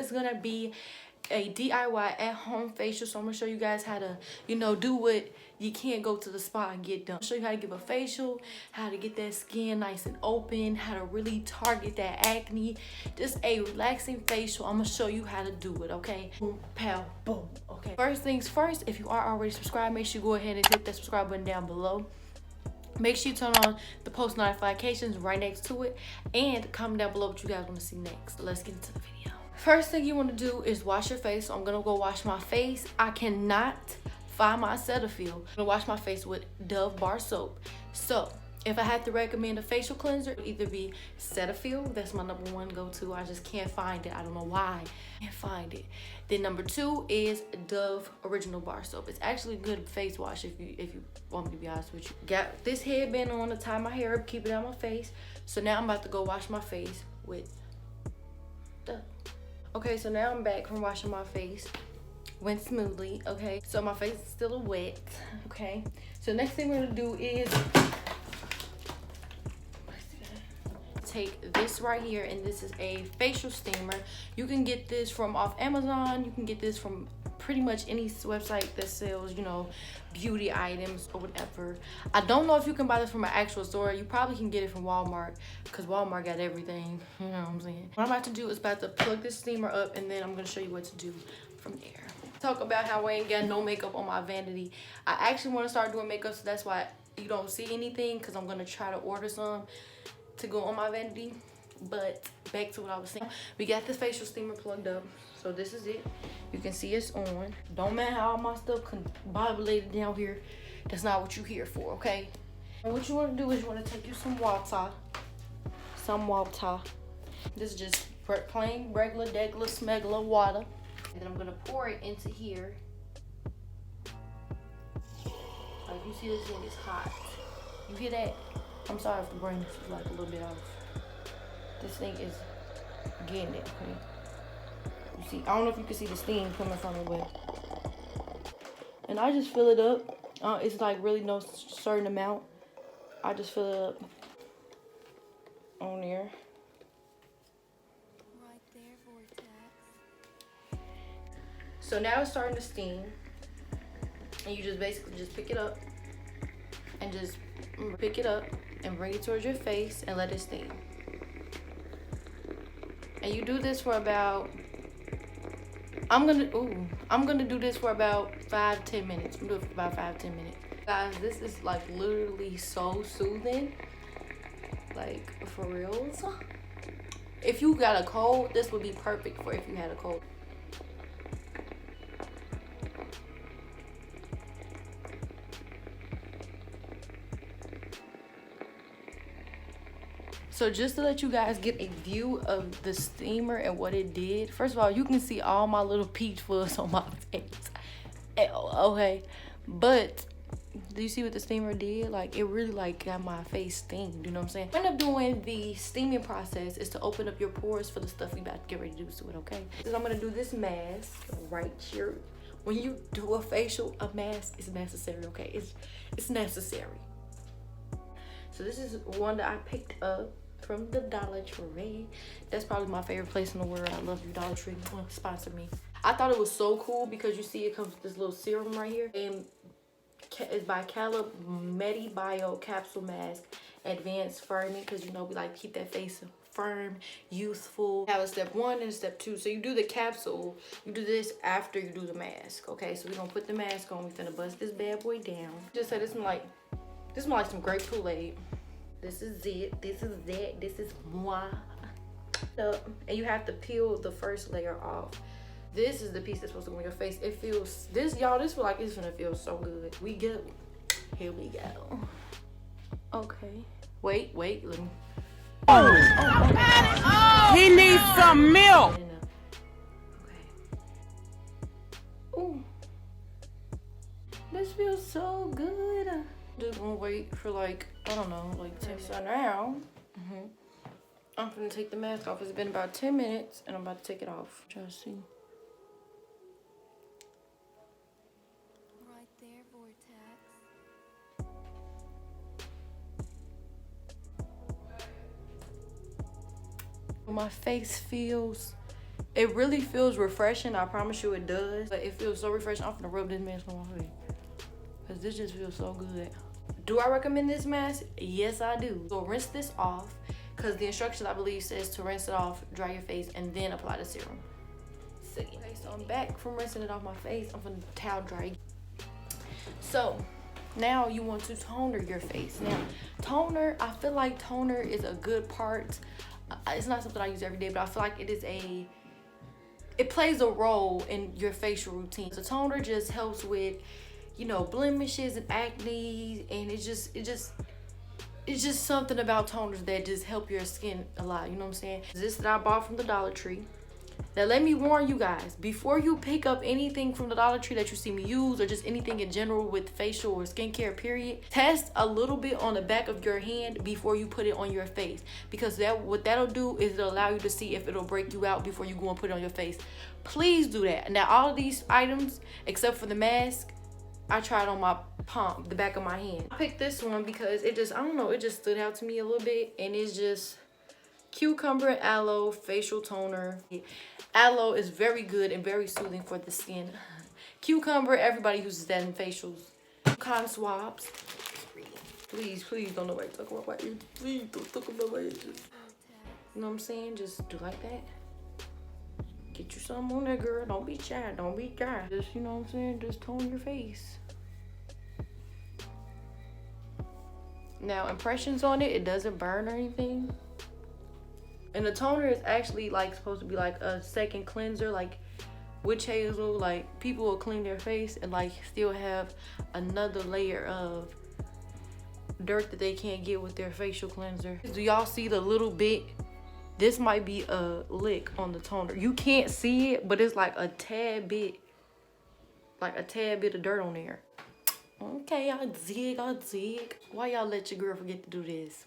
is gonna be a DIY at-home facial. So I'm gonna show you guys how to, you know, do what you can't go to the spa and get done. I'll show you how to give a facial, how to get that skin nice and open, how to really target that acne. Just a relaxing facial. I'm gonna show you how to do it, okay? Boom, pow, boom, okay? First things first, if you are already subscribed, make sure you go ahead and hit that subscribe button down below. Make sure you turn on the post notifications right next to it, and comment down below what you guys want to see next. Let's get into the video. First thing you want to do is wash your face. So I'm gonna go wash my face. I cannot find my Cetaphil. I'm gonna wash my face with Dove bar soap. So if I had to recommend a facial cleanser, it would either be Cetaphil. That's my #1 go-to. I just can't find it. I don't know why. I can't find it. Then #2 is Dove original bar soap. It's actually a good face wash if you want me to be honest with you. Got this headband on to tie my hair up, keep it on my face. So now I'm about to go wash my face with Dove. Okay, so now I'm back from washing my face. Went smoothly, okay? So my face is still wet, okay? So next thing we're gonna do is take this right here, and this is a facial steamer. You can get this from off Amazon. You can get this from pretty much any website that sells, you know, beauty items or whatever. I don't know if you can buy this from an actual store. You probably can get it from Walmart, because Walmart got everything, you know what I'm saying? What I'm about to do is about to plug this steamer up, and then I'm gonna show you what to do from there. Talk about how I ain't got no makeup on my vanity. I actually want to start doing makeup, so that's why you don't see anything, because I'm gonna try to order some to go on my vanity. But back to what I was saying, we got this facial steamer plugged up, so this is it. You can see it's on. Don't mind how all my stuff combobulated down here. That's not what you're here for, okay? And what you want to do is you want to take you some water. This is just plain regular degular smegular water, and then I'm gonna pour it into here. Like, you see, this thing is hot. You hear that? I'm sorry if the brightness is like a little bit off. This thing is getting it, okay? You see, I don't know if you can see the steam coming from it, but. And I just fill it up. It's like really no certain amount. I just fill it up on there. Right there, vortex. So now it's starting to steam. And you just basically just pick it up and just pick it up and bring it towards your face and let it steam. And you do this for about, I'm gonna do this for about 5-10 minutes. I'm gonna do it for about 5-10 minutes. Guys, this is like literally so soothing. Like, for reals. If you got a cold, this would be perfect for if you had a cold. So just to let you guys get a view of the steamer and what it did. First of all, you can see all my little peach fuzz on my face. Okay. But do you see what the steamer did? Like, it really like got my face steamed, you know what I'm saying? End up doing the steaming process is to open up your pores for the stuff we about to get ready to do to it, okay? So I'm gonna do this mask right here. When you do a facial, a mask is necessary, okay? It's necessary. So this is one that I picked up from the Dollar Tree. That's probably my favorite place in the world. I love you, Dollar Tree. Sponsor me. I thought it was so cool because you see it comes with this little serum right here. And it's by Caleb Medi Bio Capsule Mask Advanced Firming, because you know we like to keep that face firm, youthful. Have a step 1 and step 2. So you do the capsule, you do this after you do the mask. Okay, so we're gonna put the mask on. We're gonna bust this bad boy down. Just say this smells like some grape Kool-Aid. This is it. This is that. This is moi. And you have to peel the first layer off. This is the piece that's supposed to go on your face. It feels, y'all, this feel like it's gonna feel so good. We go. Here we go. Okay. Wait, let me. He needs some milk. Okay. Ooh. This feels so good. Just gonna wait for like, I don't know, like 10 minutes. So now, I'm gonna take the mask off. It's been about 10 minutes and I'm about to take it off. Try to see. Right there, vortex. My face feels It really feels refreshing. I promise you it does. But it feels so refreshing. I'm gonna rub this mask on my face because this just feels so good. Do I recommend this mask? Yes, I do. So rinse this off because the instructions I believe says to rinse it off, dry your face, and then apply the serum. Okay, so I'm back from rinsing it off my face. I'm gonna towel dry. So now you want to toner your face. Now toner, I feel like toner is a good part. It's not something I use every day, but I feel like it plays a role in your facial routine. So toner just helps with, you know, blemishes and acne, and it's just something about toners that just help your skin a lot, you know what I'm saying? This that I bought from the Dollar Tree. Now let me warn you guys, before you pick up anything from the Dollar Tree that you see me use, or just anything in general with facial or skincare period, test a little bit on the back of your hand before you put it on your face, because what that'll do is it'll allow you to see if it'll break you out before you go and put it on your face. Please do that. Now all of these items except for the mask, I tried on my palm, the back of my hand. I picked this one because it just, I don't know, it just stood out to me a little bit, and it's just cucumber and aloe facial toner. Aloe is very good and very soothing for the skin. Cucumber, everybody uses that in facials. Cotton swabs. Please don't nobody talk about my edges. Please don't talk about my edges. You know what I'm saying? Just do like that. Get you some on there, girl. Don't be shy. Don't be shy. Just, you know what I'm saying? Just tone your face. Now, impressions on it, it doesn't burn or anything. And the toner is actually like supposed to be like a second cleanser, like witch hazel. Like people will clean their face and like still have another layer of dirt that they can't get with their facial cleanser. Do y'all see the little bit? This might be a lick on the toner. You can't see it, but it's like a tad bit of dirt on there. Okay, I dig. Why y'all let your girl forget to do this?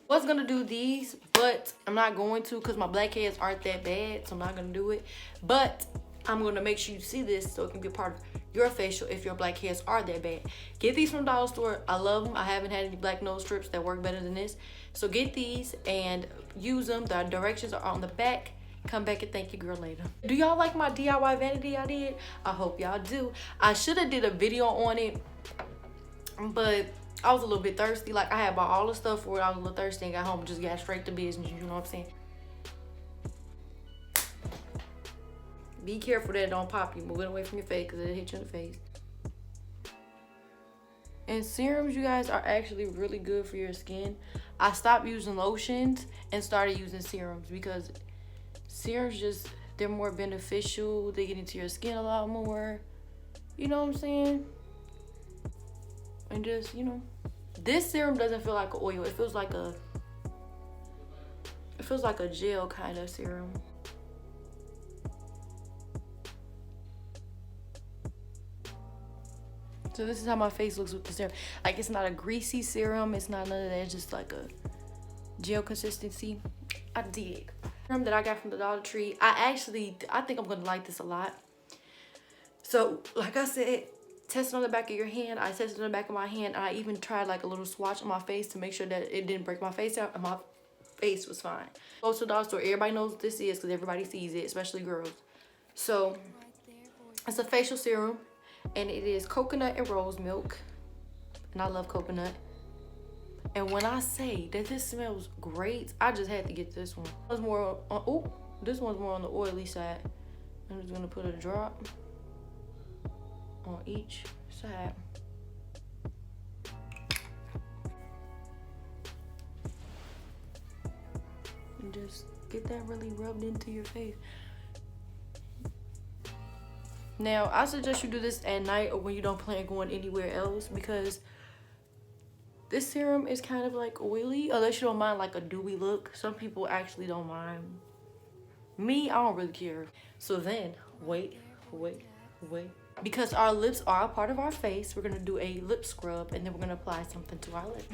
Was gonna do these, but I'm not going to because my blackheads aren't that bad, so I'm not gonna do it. But I'm gonna make sure you see this so it can be a part of your facial if your blackheads are that bad. Get these from the dollar store. I love them. I haven't had any black nose strips that work better than this. So get these and use them. The directions are on the back. Come back and thank your girl later. Do y'all like my DIY vanity I did? I hope y'all do. I should have did a video on it, but I was a little bit thirsty. Like I had bought all the stuff for it. I was a little thirsty and got home and just got straight to business. You know what I'm saying? Be careful that it don't pop you. Move it away from your face because it'll hit you in the face. And serums, you guys, are actually really good for your skin. I stopped using lotions and started using serums because serums just, they're more beneficial. They get into your skin a lot more. You know what I'm saying? And just, you know, this serum doesn't feel like an oil. It feels like a gel kind of serum. So this is how my face looks with the serum. Like it's not a greasy serum. It's not none of that. It's just like a gel consistency. I dig. Serum that I got from the Dollar Tree. I think I'm gonna like this a lot. So like I said, test it on the back of your hand. I tested it on the back of my hand. I even tried like a little swatch on my face to make sure that it didn't break my face out and my face was fine. Go to the dollar store. Everybody knows what this is because everybody sees it, especially girls. So it's a facial serum. And it is coconut and rose milk. And I love coconut. And when I say that this smells great, I just had to get this one. This one's more on the oily side. I'm just gonna put a drop on each side. And just get that really rubbed into your face. Now, I suggest you do this at night or when you don't plan on going anywhere else because this serum is kind of like oily, unless you don't mind like a dewy look. Some people actually don't mind. Me, I don't really care. So then, wait. Because our lips are a part of our face, we're gonna do a lip scrub and then we're gonna apply something to our lip.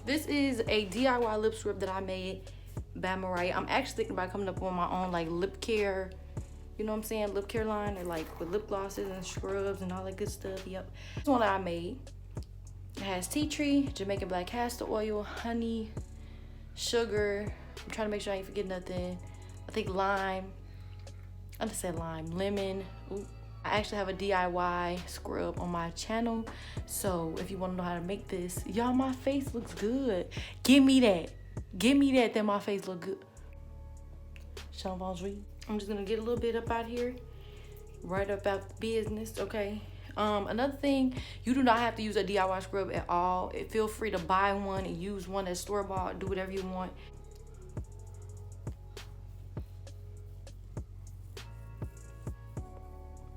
This is a DIY lip scrub that I made by Mariah. I'm actually thinking about coming up with my own like lip care, you know what I'm saying, lip care line, or like with lip glosses and scrubs and all that good stuff. Yep, this one that I made. It has tea tree, Jamaican black castor oil, honey, sugar. I'm trying to make sure I ain't forget nothing. I think lime, I just said lime, lemon. Ooh. I actually have a DIY scrub on my channel. So if you want to know how to make this, y'all, my face looks good. Give me that. Give me that my face look good. I'm just gonna get a little bit up out here. Right about business, okay? Another thing, you do not have to use a DIY scrub at all. Feel free to buy one and use one that's store-bought. Do whatever you want.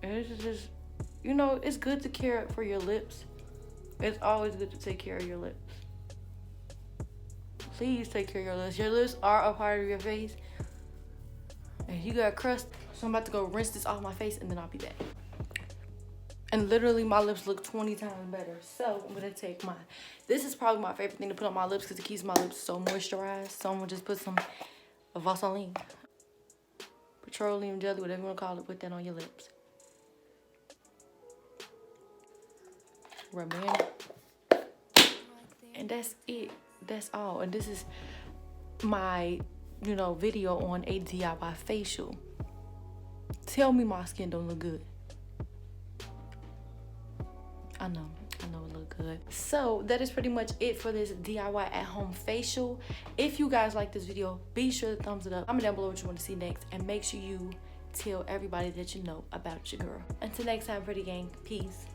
And this is just, you know, it's good to care for your lips. It's always good to take care of your lips. Please take care of your lips. Your lips are a part of your face. And you got crust. So I'm about to go rinse this off my face and then I'll be back. And literally my lips look 20 times better. So I'm gonna take this is probably my favorite thing to put on my lips because it keeps my lips so moisturized. So I'm gonna just put some Vaseline. Petroleum jelly, whatever you wanna call it, put that on your lips. Rub in. And that's it. That's all. And this is my, you know, video on a DIY facial. Tell me my skin don't look good. I know it look good. So that is pretty much it for this DIY at home facial. If you guys like this video, be sure to thumbs it up. Comment down below what you want to see next, and make sure you tell everybody that you know about your girl. Until next time, pretty gang, peace.